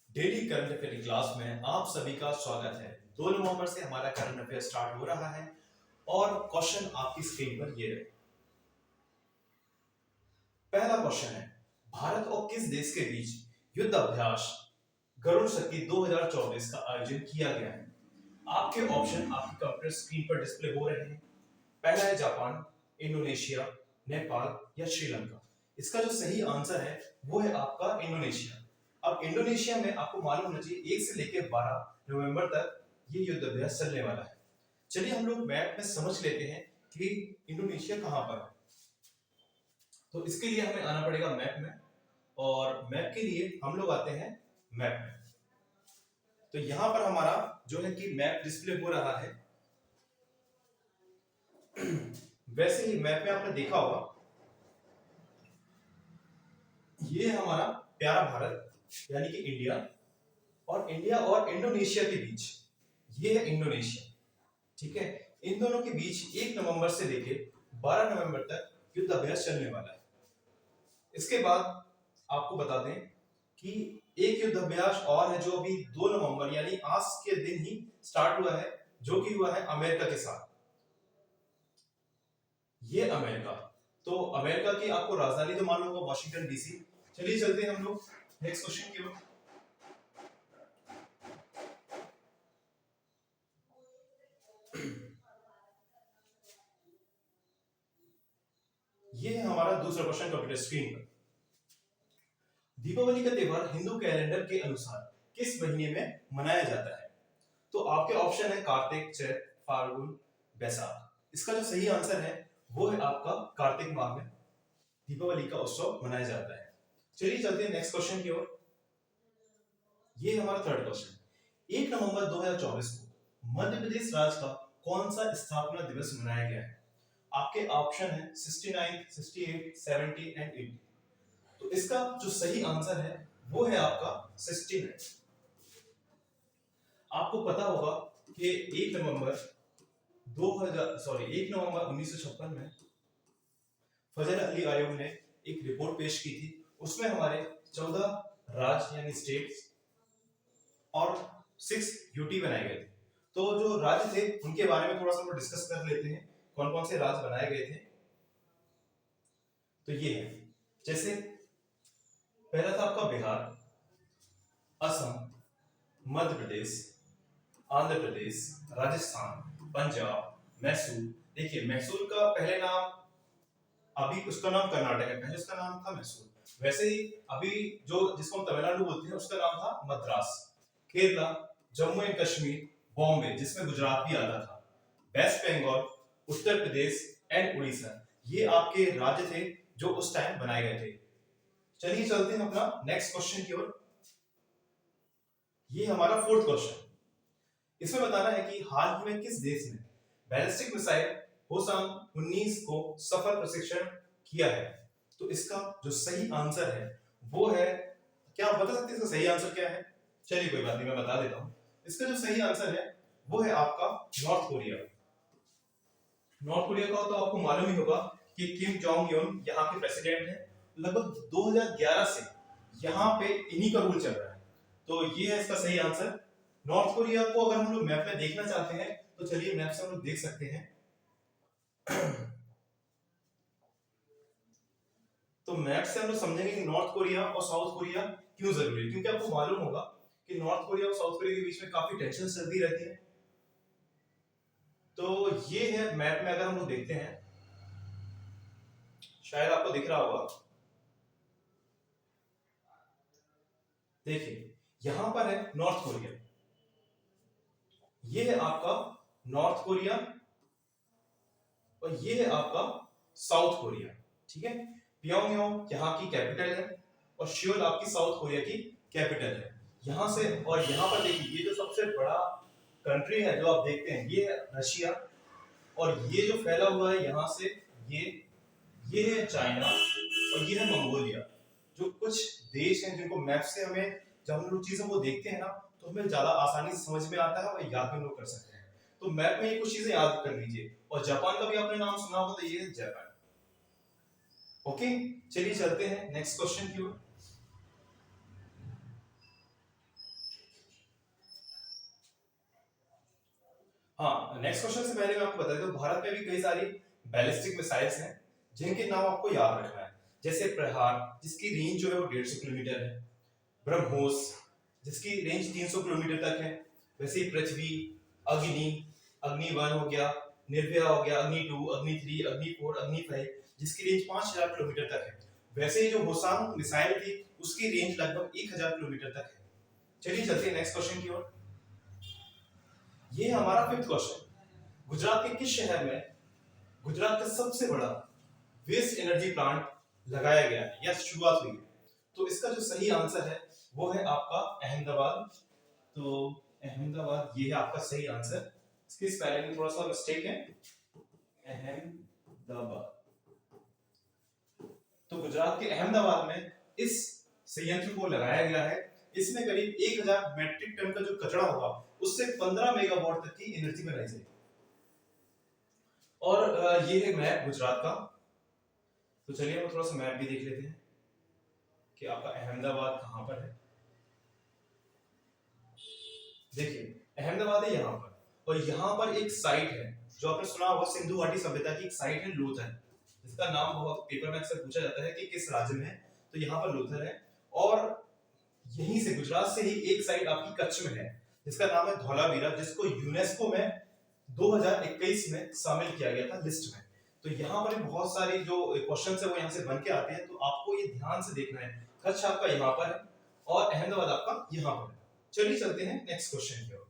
Daily current affair की class में आप सभी का स्वागत है। 2 नवंबर से हमारा करंट अफेयर स्टार्ट हो रहा है और क्वेश्चन आपकी स्क्रीन पर ये रहे। पहला क्वेश्चन है, भारत और किस देश के बीच युद्ध अभ्यास गरुड़ शक्ति 2024 का आयोजन किया गया है? आपके ऑप्शन आपकी कंप्यूटर स्क्रीन पर डिस्प्ले हो रहे हैं। पहला है जापान, इंडोनेशिया, नेपाल या श्रीलंका। इसका जो सही आंसर है वो है आपका इंडोनेशिया। अब इंडोनेशिया में आपको मालूम होना चाहिए 1 से लेकर 12 नवंबर तक ये युद्ध अभ्यास चलने वाला है। चलिए हम लोग मैप में समझ लेते हैं कि इंडोनेशिया कहां पर है। तो इसके लिए हमें आना पड़ेगा मैप में, और मैप के लिए हम लोग आते हैं मैप में। तो यहां पर हमारा जो है कि मैप डिस्प्ले हो रहा है। वैसे ही मैप में आपने देखा होगा, ये हमारा प्यारा भारत यानी कि इंडिया, और इंडिया और इंडोनेशिया के बीच ये है इंडोनेशिया। ठीक है, इन दोनों के बीच 1 नवंबर से लेके 12 नवंबर तक युद्ध अभ्यास चलने वाला है। इसके बाद आपको बता दें कि एक युद्ध अभ्यास और है जो अभी 2 नवंबर यानी आज के दिन ही स्टार्ट हुआ है, जो कि हुआ है अमेरिका के साथ। ये अमेरिका, तो अमेरिका की आपको राजधानी तो मालूम होगा, वॉशिंगटन डीसी। चलिए चलते हैं हम लोग नेक्स्ट क्वेश्चन की ओर। ये है हमारा दूसरा क्वेश्चन कंप्यूटर स्क्रीन पर। दीपावली का त्योहार हिंदू कैलेंडर के अनुसार किस महीने में मनाया जाता है? तो आपके ऑप्शन है कार्तिक, चैत, फाल्गुन, बैसाख। इसका जो सही आंसर है वो है आपका कार्तिक माह में दीपावली का उत्सव मनाया जाता है। चलिए चलते हैं नेक्स्ट क्वेश्चन की ओर। ये हमारा थर्ड क्वेश्चन। 1 नवंबर 2024 को मध्य प्रदेश राज्य का कौन सा स्थापना दिवस मनाया गया है? आपके ऑप्शन है 69, 68, 70 एंड 80। तो इसका जो सही आंसर है वो है आपका 69। आपको पता होगा कि 1 नवंबर 1956 में फजल अली आयोग ने एक रिपोर्ट पेश की थी। उसमें हमारे 14 राज्य यानी स्टेट्स और 6 यूटी बनाए गए थे। तो जो राज्य थे उनके बारे में थोड़ा सा हम डिस्कस कर लेते हैं, कौन कौन से राज्य बनाए गए थे। तो ये है, जैसे पहला था आपका बिहार, असम, मध्य प्रदेश, आंध्र प्रदेश, राजस्थान, पंजाब, मैसूर। देखिए मैसूर का पहले नाम, अभी उसका नाम कर्नाटक है, पहले उसका नाम था मैसूर। वैसे ही अभी जो जिसको हम तमिलनाडु बोलते हैं उसका नाम था मद्रास। केरला, जम्मू एंड कश्मीर, बॉम्बे जिसमें गुजरात भी आता था, वेस्ट बंगाल, उत्तर प्रदेश एंड उड़ीसा। ये आपके राज्य थे जो उस टाइम बनाए गए थे। चलिए चलते हैं अपना नेक्स्ट क्वेश्चन की ओर। ये हमारा फोर्थ क्वेश्चन। इसमें बताना है कि हाल ही में किस देश ने बैलिस्टिक मिसाइल होसांग 19 को सफल प्रशिक्षण किया है? तो इसका जो सही आंसर है वो है, क्या आप बता सकते हैं इसका सही आंसर क्या है? चलिए कोई बात नहीं, मैं बता देता हूं। इसका जो सही आंसर है वो है आपका नॉर्थ कोरिया। नॉर्थ कोरिया का तो आपको मालूम ही होगा कि किम जोंग यून यहाँ के प्रेसिडेंट हैं। लगभग 2011 से यहाँ पे इन्हीं का रूल चल रहा है। तो ये है इसका सही आंसर। नॉर्थ कोरिया को अगर हम लोग मैप में देखना चाहते हैं तो चलिए मैप से हम लोग देख सकते हैं। तो मैप से हम लोग समझेंगे कि नॉर्थ कोरिया और साउथ कोरिया क्यों जरूरी है, क्योंकि आपको मालूम होगा कि नॉर्थ कोरिया और साउथ कोरिया के बीच में काफी टेंशन चलती रहती है। तो ये है मैप में, अगर हम लोग देखते हैं, शायद आपको दिख रहा होगा, देखिए यहां पर है नॉर्थ कोरिया, ये है आपका नॉर्थ कोरिया, और ये है आपका साउथ कोरिया। ठीक है, प्योंगयांग यहाँ की कैपिटल है और सियोल आपकी साउथ कोरिया की कैपिटल है। यहां से और यहां पर देखिए, ये जो सबसे बड़ा कंट्री है जो आप देखते हैं ये है रशिया, और ये जो फैला हुआ है यहां से ये है चाइना, और ये है मंगोलिया। जो कुछ देश हैं जिनको मैप से हमें, जब हम लोग चीजों को देखते हैं ना तो हमें ज्यादा आसानी से समझ में आता है और याद भी लोग कर सकते हैं। तो मैप में ये कुछ चीजें याद कर लीजिए। और जापान का भी आपने नाम सुना होगा, तो ये है जापान। ओके, चलिए चलते हैं नेक्स्ट क्वेश्चन की ओर। हाँ, नेक्स्ट क्वेश्चन से पहले मैं आपको बता दूं, भारत में भी कई सारी बैलिस्टिक मिसाइल्स हैं जिनके नाम आपको याद रखना है। जैसे प्रहार, जिसकी रेंज जो है वो 150 किलोमीटर है। ब्रह्मोस, जिसकी रेंज 300 किलोमीटर तक है। वैसे ही पृथ्वी, अग्नि, अग्नि 1 हो गया, निर्भया हो गया, अग्नि 2, अग्नि 3, अग्नि 4, अग्नि 5, जिसकी रेंज 5000 किलोमीटर तक है। वैसे ही जो होसांग मिसाइल थी उसकी रेंज लगभग 1000 किलोमीटर तक है। चलिए चलते हैं नेक्स्ट क्वेश्चन की ओर। ये हमारा फिफ्थ क्वेश्चन। गुजरात के किस शहर में गुजरात का सबसे बड़ा वेस्ट एनर्जी प्लांट लगाया गया है या शुरुआत हुई है? तो इसका जो सही आंसर है वो है आपका अहमदाबाद। तो अहमदाबाद ये है आपका सही आंसर। इसकी स्पेलिंग में थोड़ा सा मिस्टेक है, अहमदाबाद। तो गुजरात के अहमदाबाद में इस संयंत्र को लगाया गया है। इसमें करीब 1000 मेट्रिक टन का जो कचरा होगा उससे 15 मेगावाट तक की एनर्जी बनाई जाएगी। और ये है मैप गुजरात का। तो चलिए हम थोड़ा सा मैप भी देख लेते हैं कि आपका अहमदाबाद कहां पर है। देखिए अहमदाबाद है यहाँ पर, और यहाँ पर एक साइट है जो आपने सुना होगा, सिंधु घाटी सभ्यता की एक साइट है लोथल, जिसका नाम बहुत पेपर में अक्सर पूछा जाता है कि किस राज्य में है। तो यहाँ पर लोथल है। और यहीं से गुजरात से ही एक साइट आपकी कच्छ में है जिसका नाम है धौलावीरा, जिसको यूनेस्को में 2021 में शामिल किया गया था लिस्ट में। तो यहाँ पर बहुत सारे जो क्वेश्चन है वो यहाँ से बन के आते हैं, तो आपको ये ध्यान से देखना है। कच्छ आपका यहाँ पर है और अहमदाबाद आपका यहाँ पर है। चलिए चलते हैं नेक्स्ट क्वेश्चन की ओर।